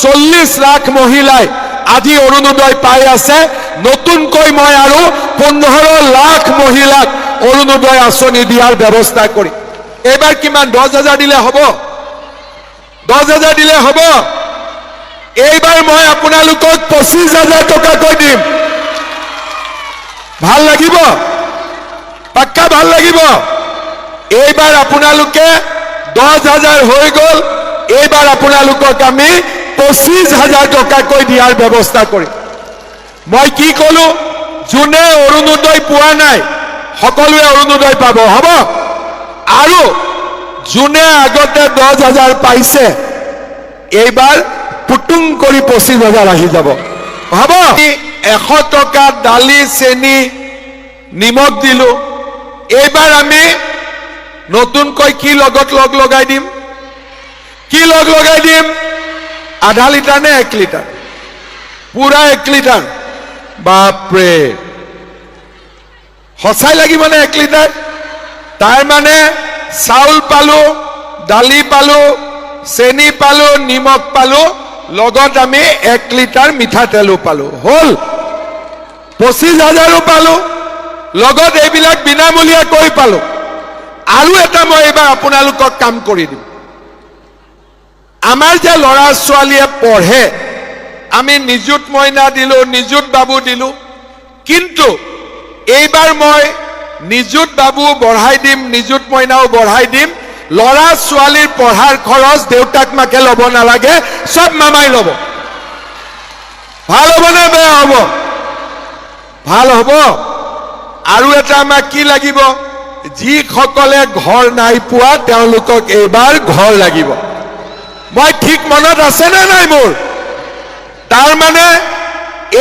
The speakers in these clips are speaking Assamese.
40 লাখ মহিলাই আজি অৰুণোদয় পাই আছে। নতুনকৈ মই আৰু 15 লাখ মহিলাক অৰুণোদয় আঁচনি দিয়াৰ ব্যৱস্থা কৰি এইবাৰ কিমান 10,000 দিলে হ'ব? 10,000 দিলে হ'ব? এইবাৰ মই আপোনালোকক 25,000 টকাকৈ দিম। ভাল লাগিব? পাক্কা ভাল লাগিব? এইবাৰ আপোনালোকে 10,000 হৈ গ'ল। এইবাৰ আপোনালোকক আমি 25,000 টকাকৈ দিয়াৰ ব্যৱস্থা কৰিম। মই কি ক'লো? যোনে অৰুণোদয় পোৱা নাই সকলোৱে অৰুণোদয় পাব, হ'ব? আৰু যোনে আগতে 10,000 পাইছে এইবাৰ পুটুং কৰি 25,000 আহি যাব, হ'ব? 100 টকা দালি চেনি নিমখ দিলো। এইবাৰ আমি নতুনকৈ কি লগত লগাই দিম? কি লগাই দিম? আধা লিটাৰ নে 1 লিটাৰ? পুৰা 1 লিটাৰ। বাপৰে, সঁচাই লাগিব নে 1 লিটাৰ? তাৰ মানে চাউল পালো, দালি পালো, চেনি পালো, নিমখ পালো, লগত আমি 1 লিটাৰ মিঠাতেলো পালো। হল 25,000 পালো, লগত এইবিলাক বিনামূলীয়াকৈ পালো। আৰু এটা মই এইবাৰ আপোনালোকক কাম কৰি দিম। আমাৰ যে ল'ৰা ছোৱালীয়ে পঢ়ে, আমি নিযুত মইনা দিলো, নিযুত বাবু দিলো, কিন্তু এইবাৰ মই নিযুত বাবু বঢ়াই দিম, নিযুত মইনাও বঢ়াই দিম। ল'ৰা ছোৱালীৰ পঢ়াৰ খৰচ দেউতাক মাকে ল'ব নালাগে, সব মামাই ল'ব। ভাল হ'ব নে বেয়া হ'ব? ভাল হ'ব। আৰু এটা আমাক কি লাগিব? যিসকলে ঘৰ নাই পোৱা তেওঁলোকক এইবাৰ ঘৰ লাগিব। মই ঠিক মনত আছে নে নাই মোৰ? তাৰ মানে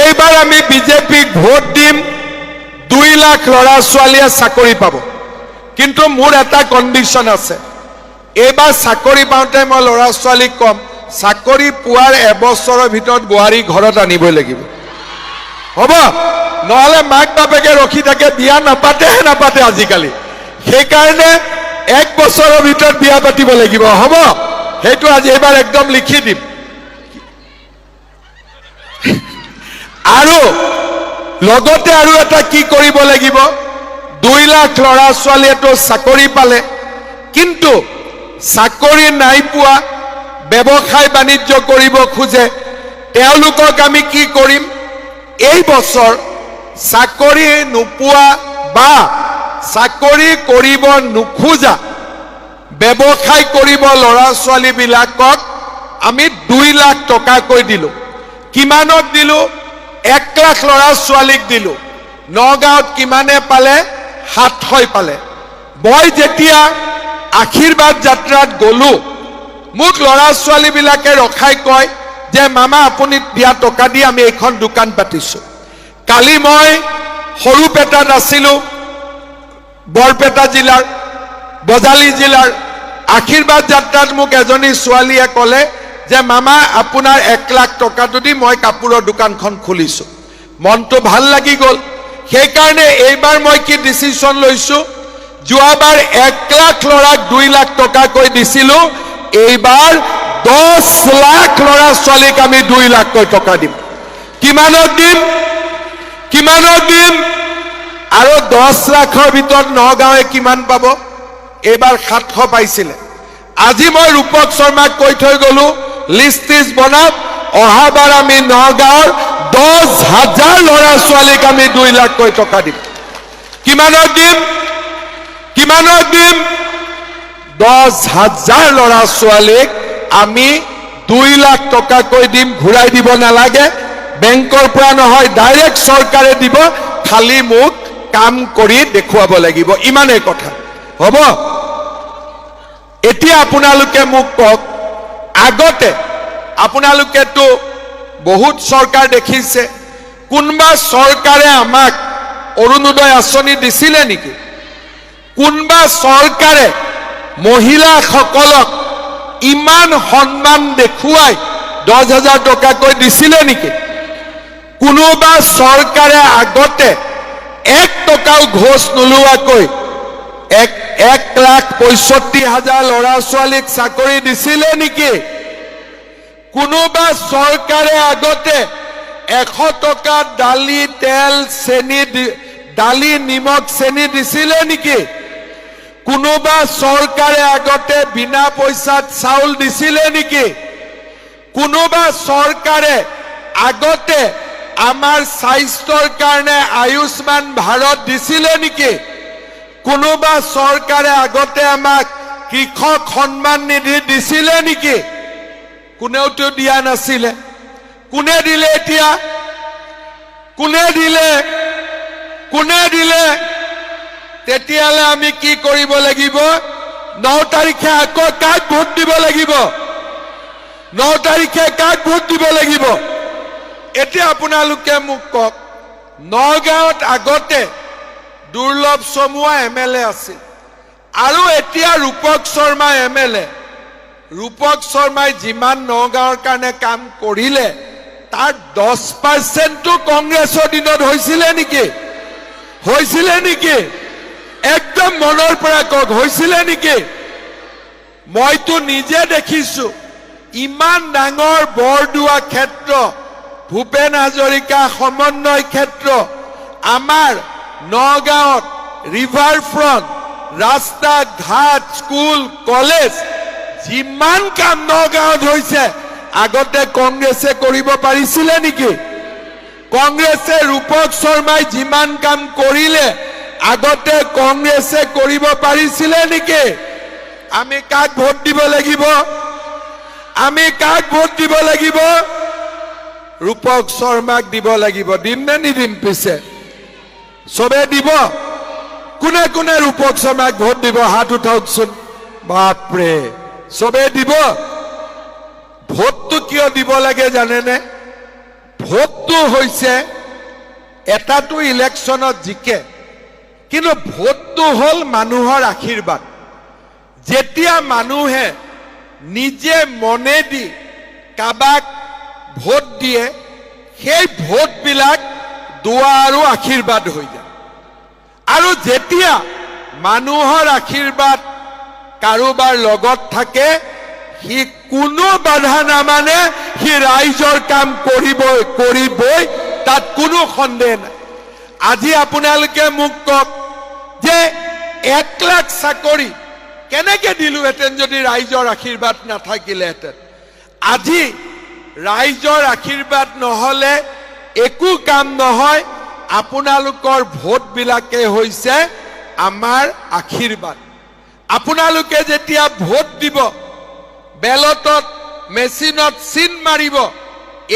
এইবাৰ আমি বিজেপিক ভোট দিম, 2 লাখ ল'ৰা ছোৱালীয়ে চাকৰি পাব। কিন্তু মোৰ এটা কণ্ডিশ্যন আছে। এইবাৰ চাকৰি পাওঁতে মই ল'ৰা ছোৱালীক কম, চাকৰি পোৱাৰ এবছৰৰ ভিতৰত বোৱাৰী ঘৰত আনিবই লাগিব, হ'ব? নহ'লে মাক বাপেকে ৰখি থাকে, বিয়া নাপাতে আজিকালি। সেইকাৰণে 1 বছৰৰ ভিতৰত বিয়া পাতিব লাগিব, হ'ব? সেইটো আজি এইবাৰ একদম লিখি দিম। আৰু লগতে আৰু এটা কি কৰিব লাগিব? 2 লাখ ল'ৰা ছোৱালীয়েতো চাকৰি পালে, কিন্তু চাকৰি নাই পোৱা, ব্যৱসায় বাণিজ্য কৰিব খোজে, তেওঁলোকক আমি কি কৰিম? এই বছৰ চাকৰি নোপোৱা বা চাকৰি কৰিব নোখোজা, ব্যৱসায় কৰিব ল'ৰা ছোৱালীবিলাকক আমি 2 লাখ টকাকৈ দিলো। কিমানক দিলো? 1 লাখ ল'ৰা ছোৱালীক দিলো। নগাঁৱত কিমানে পালে? 700 পালে। মই যেতিয়া আশীৰ্বাদ যাত্ৰাত গলো, মোক ল'ৰা ছোৱালীবিলাকে ৰখাই কয় যে মামা আপুনি দিয়া টকা দি আমি এইখন দোকান পাতিছো। কালি মই সৰুপেটাত আছিলো, বৰপেটা জিলাৰ বজালী জিলাৰ। আশীৰ্বাদ যাত্ৰাত মোক এজনী ছোৱালীয়ে ক'লে যে মামা আপোনাৰ 1 লাখ টকাটো দি মই কাপোৰৰ দোকানখন খুলিছো। মনটো ভাল লাগি গ'ল। সেইকাৰণে এইবাৰ মই কি ডিচিশ্যন লৈছো? যোৱাবাৰ 1 লাখ ল'ৰাক 2 লাখ টকাকৈ দিছিলো, এইবাৰ 10 লাখ ল'ৰা ছোৱালীক আমি 2 লাখকৈ টকা দিম। কিমানক দিম? কিমানক দিম? আৰু 10 লাখৰ ভিতৰত নগাঁৱে কিমান পাব? এইবাৰ 700 পাইছিলে। আজি মই ৰূপক শৰ্মাক কৈ থৈ গলো, লিষ্ট বনাওক, অহাবাৰ আমি নগাঁৱৰ 10,000 ল'ৰা ছোৱালীক আমি 2 লাখকৈ টকা দিম। কিমানক দিম? কিমানক দিম? 10,000 ল'ৰা ছোৱালীক আমি 2 লাখ টকাকৈ দিম। ঘূৰাই দিব নালাগে, বেংকৰ পৰা নহয়, ডাইৰেক্ট চৰকাৰে দিব। খালি মোক কাম কৰি দেখুৱাব লাগিব, ইমানেই কথা, হ'ব? এতিয়া আপোনালোকে মোক কওক, আগতে আপোনালোকেতো বহুত চৰকাৰ দেখিছে, কোনবা চৰকাৰে আমাক অৰুণোদয় আঁচনি দিছিলে নেকি? কোনবা চৰকাৰে মহিলাসকলক ইমান সন্মান দেখুৱাই 10,000 টকাকৈ দিছিলে নেকি? কোনোবা চৰকাৰে আগতে 1 টকাও ঘোষ নোলোৱাকৈ 1,65,000 ল'ৰা ছোৱালীক চাকৰি দিছিলে নেকি? কোনোবা চৰকাৰে আগতে 100 টকা দালি তেল চেনি দালি নিমখ চেনি দিছিলে নেকি? কোনোবা চৰকাৰে আগতে বিনা পইচাত চাউল দিছিলে নেকি? কোনোবা চৰকাৰে আগতে আমাৰ স্বাস্থ্যৰ কাৰণে আয়ুষ্মান ভাৰত দিছিলে নেকি? কোনোবা চৰকাৰে আগতে আমাক কৃষক সন্মান নিধি দিছিলে নেকি? কোনেওতো দিয়া নাছিলে। কোনে দিলে এতিয়া? কোনে দিলে? কোনে দিলে? তেতিয়ালে আমি কি কৰিব লাগিব? 9 তাৰিখে আকৌ কাক ভোট দিব লাগিব? 9 তাৰিখে কাক ভোট দিব লাগিব? এতিয়া আপোনালোকে মোক কওক, নগাঁৱত আগতে দুৰ্লভ চমুৱা MLA আছিল আৰু এতিয়া ৰূপক শৰ্মা MLA। ৰূপক শৰ্মাই যিমান নগাঁৱৰ কাৰণে কাম কৰিলে তাৰ 10% কংগ্ৰেছৰ দিনত হৈছিলে নেকি? হৈছিলে নেকি? একদম মনৰ পৰা কওক, হৈছিলে নেকি? মইতো নিজে দেখিছো ইমান ডাঙৰ বৰদোৱা ক্ষেত্ৰ, ভূপেন হাজৰিকা সমন্বয় ক্ষেত্ৰ, আমাৰ নগাঁৱত ৰিভাৰ ফ্ৰণ্ট, ৰাস্তা ঘাট, স্কুল কলেজ, যিমান কাম নগাঁৱত হৈছে আগতে কংগ্ৰেছে কৰিব পাৰিছিলে নেকি? কংগ্ৰেছে ৰূপক শৰ্মাই যিমান কাম কৰিলে আগতে কংগ্ৰেছে কৰিব পাৰিছিলে নেকি? আমি কাক ভোট দিব লাগিব? আমি কাক ভোট দিব লাগিব? ৰূপক শৰ্মাক দিব লাগিব। দিম নে নিদিম? পিছে চবে দিব? কোনে কোনে ৰূপক শৰ্মাক ভোট দিব? হাত উঠাওকচোন। বাপৰে, চবে দিব? ভোটটো কিয় দিব লাগে জানেনে? ভোটটো হৈছে এটাটো ইলেকশ্যনত জিকে, কিন্তু ভোটটো হ'ল মানুহৰ আশীৰ্বাদ। যেতিয়া মানুহে নিজে মনেদি কাবাক ভোট দিয়ে, সেই ভোটবিলাক দোৱা আৰু আশীৰ্বাদ হৈ যায়। আৰু যেতিয়া মানুহৰ আশীৰ্বাদ কাৰোবাৰ লগত থাকে, সি কোনো বাধা নামানে, সি ৰাইজৰ কাম কৰিবই, তাত কোনো সন্দেহ নাই। আজি আপোনালোকে মোক কওক যে 1 লাখ চাকৰি কেনেকে দিলোহেঁতেন যদি ৰাইজৰ আশীৰ্বাদ নাথাকিলেহেঁতেন? আজি ৰাইজৰ আশীৰ্বাদ নহলে একো কাম নহয়। আপোনালোকৰ ভোটবিলাকে হৈছে আমাৰ আশীৰ্বাদ। আপোনালোকে যেতিয়া ভোট দিব, বেলটত মেচিনত চিন মাৰিব,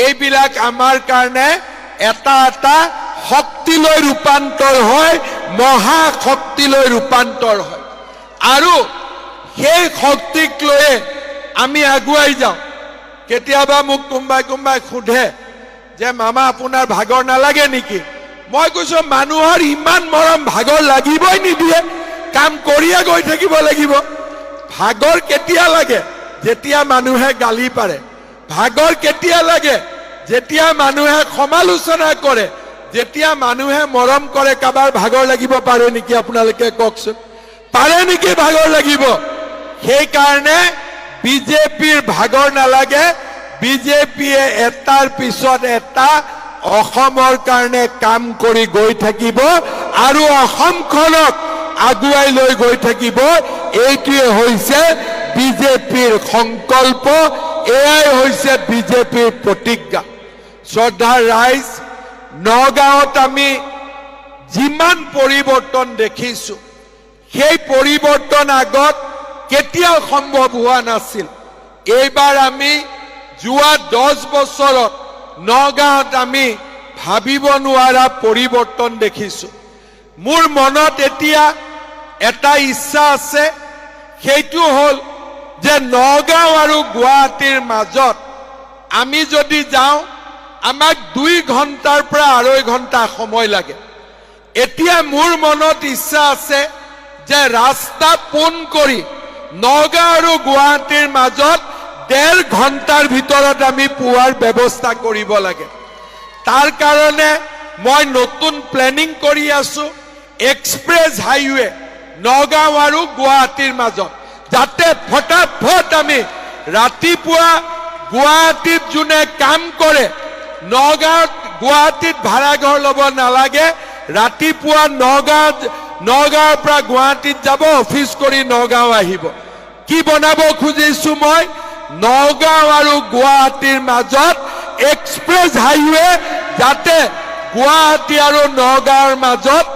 এইবিলাক আমাৰ কাৰণে এটা এটা শক্তিলৈ ৰূপান্তৰ হয়, মহাশক্তিলৈ ৰূপান্তৰ হয়। আৰু সেই শক্তিক লৈয়ে আমি আগুৱাই যাওঁ। কেতিয়াবা মোক কোনোবাই সোধে যে মামা আপোনাৰ ভাগৰ নালাগে নেকি? মই কৈছো মানুহৰ ইমান মৰম, ভাগৰ লাগিবই নিদিয়ে, কাম কৰিয়ে গৈ থাকিব লাগিব। ভাগৰ কেতিয়া লাগে? যেতিয়া মানুহে গালি পাৰে। ভাগৰ কেতিয়া লাগে? যেতিয়া মানুহে সমালোচনা কৰে, যেতিয়া মানুহে মৰম কৰে। কাবাৰ ভাগৰ লাগিব পাৰে নেকি? আপোনালোকে কওকচোন, পাৰে নেকি ভাগৰ লাগিব? সেইকাৰণে বিজেপিৰ ভাগৰ নালাগে। বিজেপিয়ে এটাৰ পিছত এটা অসমৰ কাৰণে কাম কৰি গৈ থাকিব আৰু অসমখনক আগুৱাই লৈ গৈ থাকিব। এইটোৱে হৈছে বিজেপিৰ সংকল্প, এয়াই হৈছে বিজেপিৰ প্ৰতিজ্ঞা। শ্ৰদ্ধাৰ ৰাইজ, নগাঁৱত আমি যিমান পৰিৱৰ্তন দেখিছো, সেই পৰিৱৰ্তন আগত কেতিয়াও সম্ভৱ হোৱা নাছিল। এইবাৰ আমি যোৱা 10 বছৰত নগাঁৱত আমি ভাবিব নোৱাৰা পৰিৱৰ্তন দেখিছো। মোৰ মনত এতিয়া এটা ইচ্ছা আছে, সেইটো হ'ল যে নগাঁও আৰু গুৱাহাটীৰ মাজত আমি যদি যাওঁ, আমাক 2 ঘণ্টাৰ পৰা 2.5 ঘণ্টা সময় লাগে। এতিয়া মোৰ মনত ইচ্ছা আছে যে ৰাস্তা পোন কৰি নগাঁও আৰু গুৱাহাটীৰ মাজত 1.5 ঘণ্টাৰ ভিতৰত আমি পোৱাৰ ব্যৱস্থা কৰিব লাগে। তাৰ কাৰণে মই নতুন প্লেনিং কৰি আছো, এক্সপ্ৰেছ হাইৱে নগাঁও আৰু গুৱাহাটীৰ মাজত, যাতে ফটাফট আমি ৰাতিপুৱা গুৱাহাটীত যোনে কাম কৰে নগাঁৱত গুৱাহাটীত ভাড়া ঘৰ ল'ব নালাগে ৰাতিপুৱা নগাঁৱৰ পৰা গুৱাহাটীত যাব অফিচ কৰি নগাঁও আহিব কি বনাব খুজিছো মই নগাঁও আৰু গুৱাহাটীৰ মাজত এক্সপ্ৰেছ হাইৱে যাতে গুৱাহাটী আৰু নগাঁৱৰ মাজত